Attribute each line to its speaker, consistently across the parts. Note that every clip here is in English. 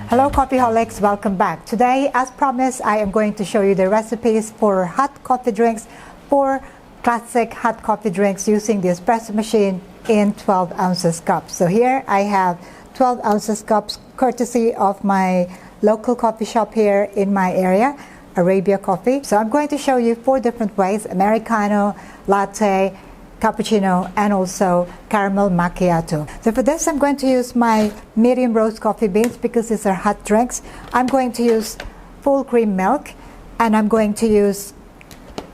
Speaker 1: Hello Coffeeholics, welcome back. Today, as promised, I am going to show you the recipes for hot coffee drinks, for classic hot coffee drinks using the espresso machine in 12 ounces cups. So here I have 12 ounces cups courtesy of my local coffee shop here in my area, Arabia Coffee. So I'm going to show you 4 different ways: Americano, Latte, Cappuccino, and also caramel macchiato. So for this, I'm going to use my medium roast coffee beans because these are hot drinks. I'm going to use full cream milk, and I'm going to use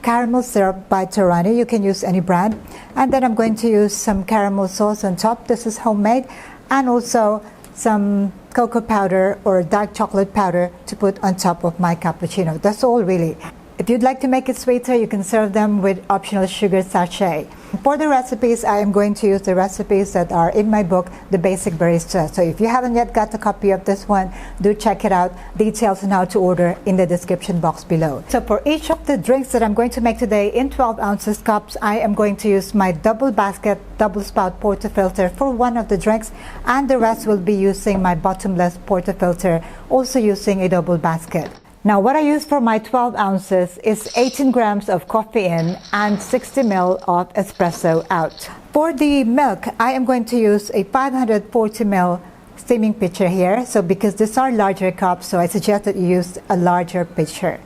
Speaker 1: caramel syrup by Torani. You can use any brand. And then I'm going to use some caramel sauce on top. This is homemade. And also some cocoa powder or dark chocolate powder to put on top of my cappuccino. That's all really. If you'd like to make it sweeter, you can serve them with optional sugar sachet. For the recipes, I am going to use the recipes that are in my book, The Basic Barista. So if you haven't yet got a copy of this one, do check it out. Details on how to order in the description box below. So for each of the drinks that I'm going to make today in 12 ounces cups, I am going to use my double basket, double spout portafilter for one of the drinks, and the rest will be using my bottomless portafilter, also using a double basket. Now what I use for my 12 ounces is 18 grams of coffee in and 60 ml of espresso out. For the milk, I am going to use a 540 ml steaming pitcher here. So because these are larger cups, so I suggest that you use a larger pitcher.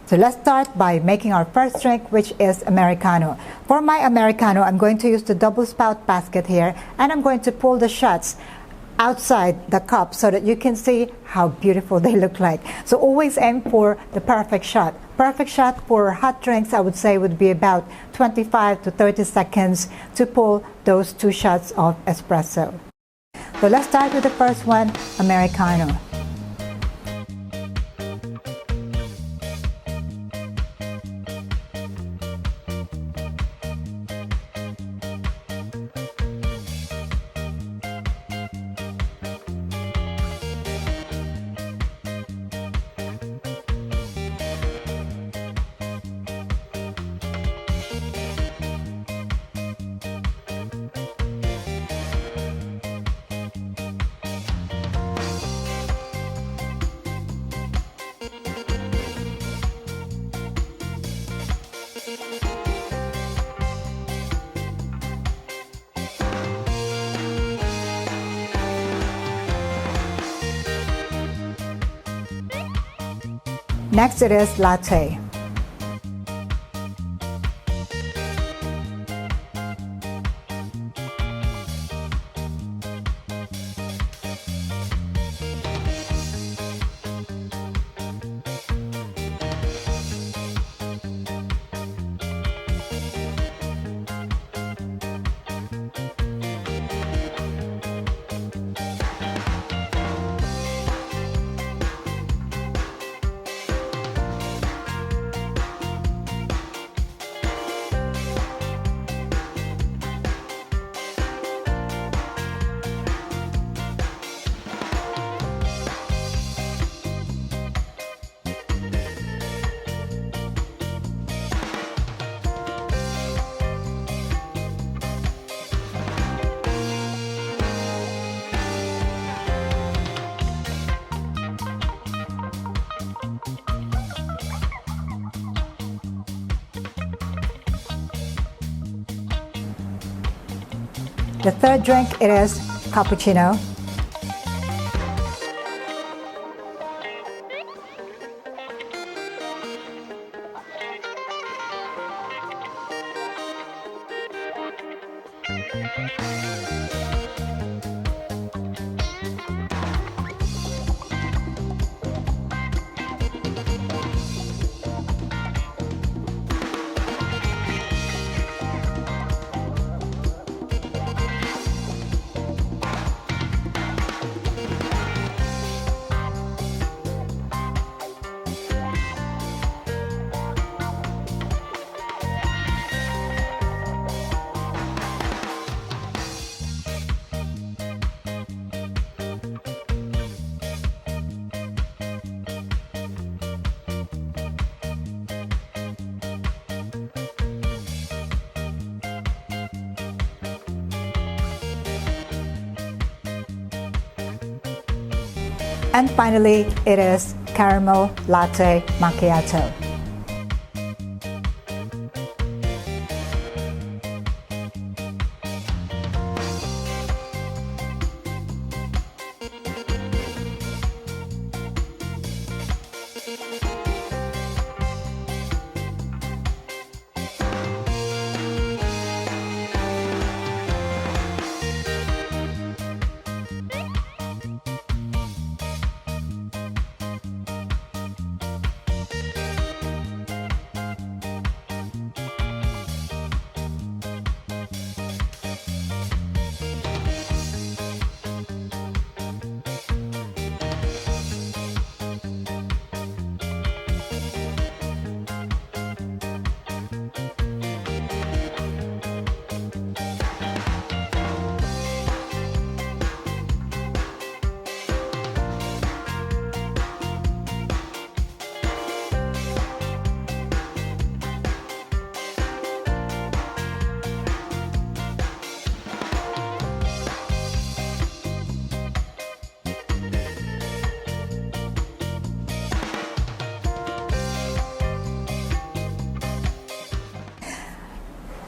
Speaker 1: So let's start by making our first drink, which is Americano. For my Americano, I'm going to use the double spout basket here, and I'm going to pull the shots outside the cup so that you can see how beautiful they look like. So always aim for the perfect shot. Perfect shot for hot drinks, I would say, would be about 25 to 30 seconds to pull those 2 shots of espresso. So let's start with the first one, Americano. Next it is latte. The third drink, it is cappuccino. And finally, it is caramel latte macchiato.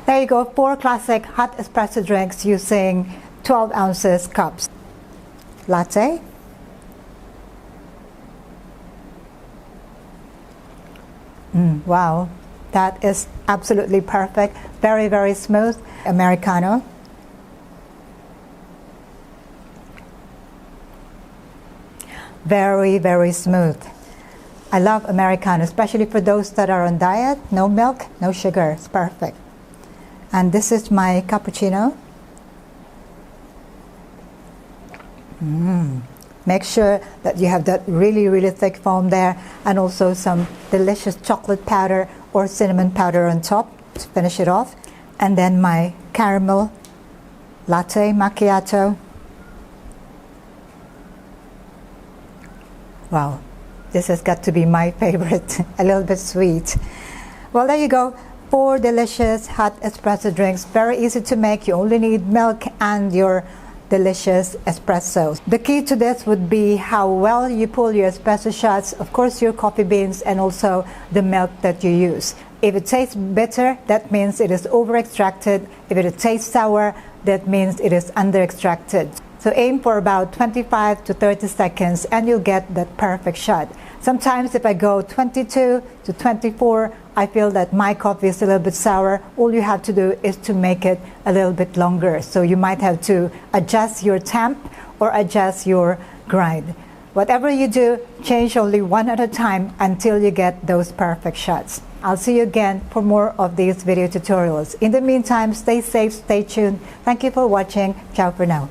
Speaker 1: There you go, 4 classic hot espresso drinks using 12 ounces cups. Latte. Wow, that is absolutely perfect. Very, very smooth. Americano. Very, very smooth. I love Americano, especially for those that are on diet. No milk, no sugar. It's perfect. And this is my cappuccino. Make sure that you have that really, really thick foam there, and also some delicious chocolate powder or cinnamon powder on top to finish it off. And then my caramel latte macchiato. Wow, this has got to be my favorite, a little bit sweet. Well, there you go. 4 delicious hot espresso drinks, very easy to make. You only need milk and your delicious espresso. The key to this would be how well you pull your espresso shots, of course your coffee beans, and also the milk that you use. If it tastes bitter, that means it is over extracted. If it tastes sour, that means it is under extracted. So aim for about 25 to 30 seconds and you'll get that perfect shot. Sometimes if I go 22 to 24, I feel that my coffee is a little bit sour. All you have to do is to make it a little bit longer. So you might have to adjust your temp or adjust your grind. Whatever you do, change only one at a time until you get those perfect shots. I'll see you again for more of these video tutorials. In the meantime, stay safe, stay tuned. Thank you for watching. Ciao for now.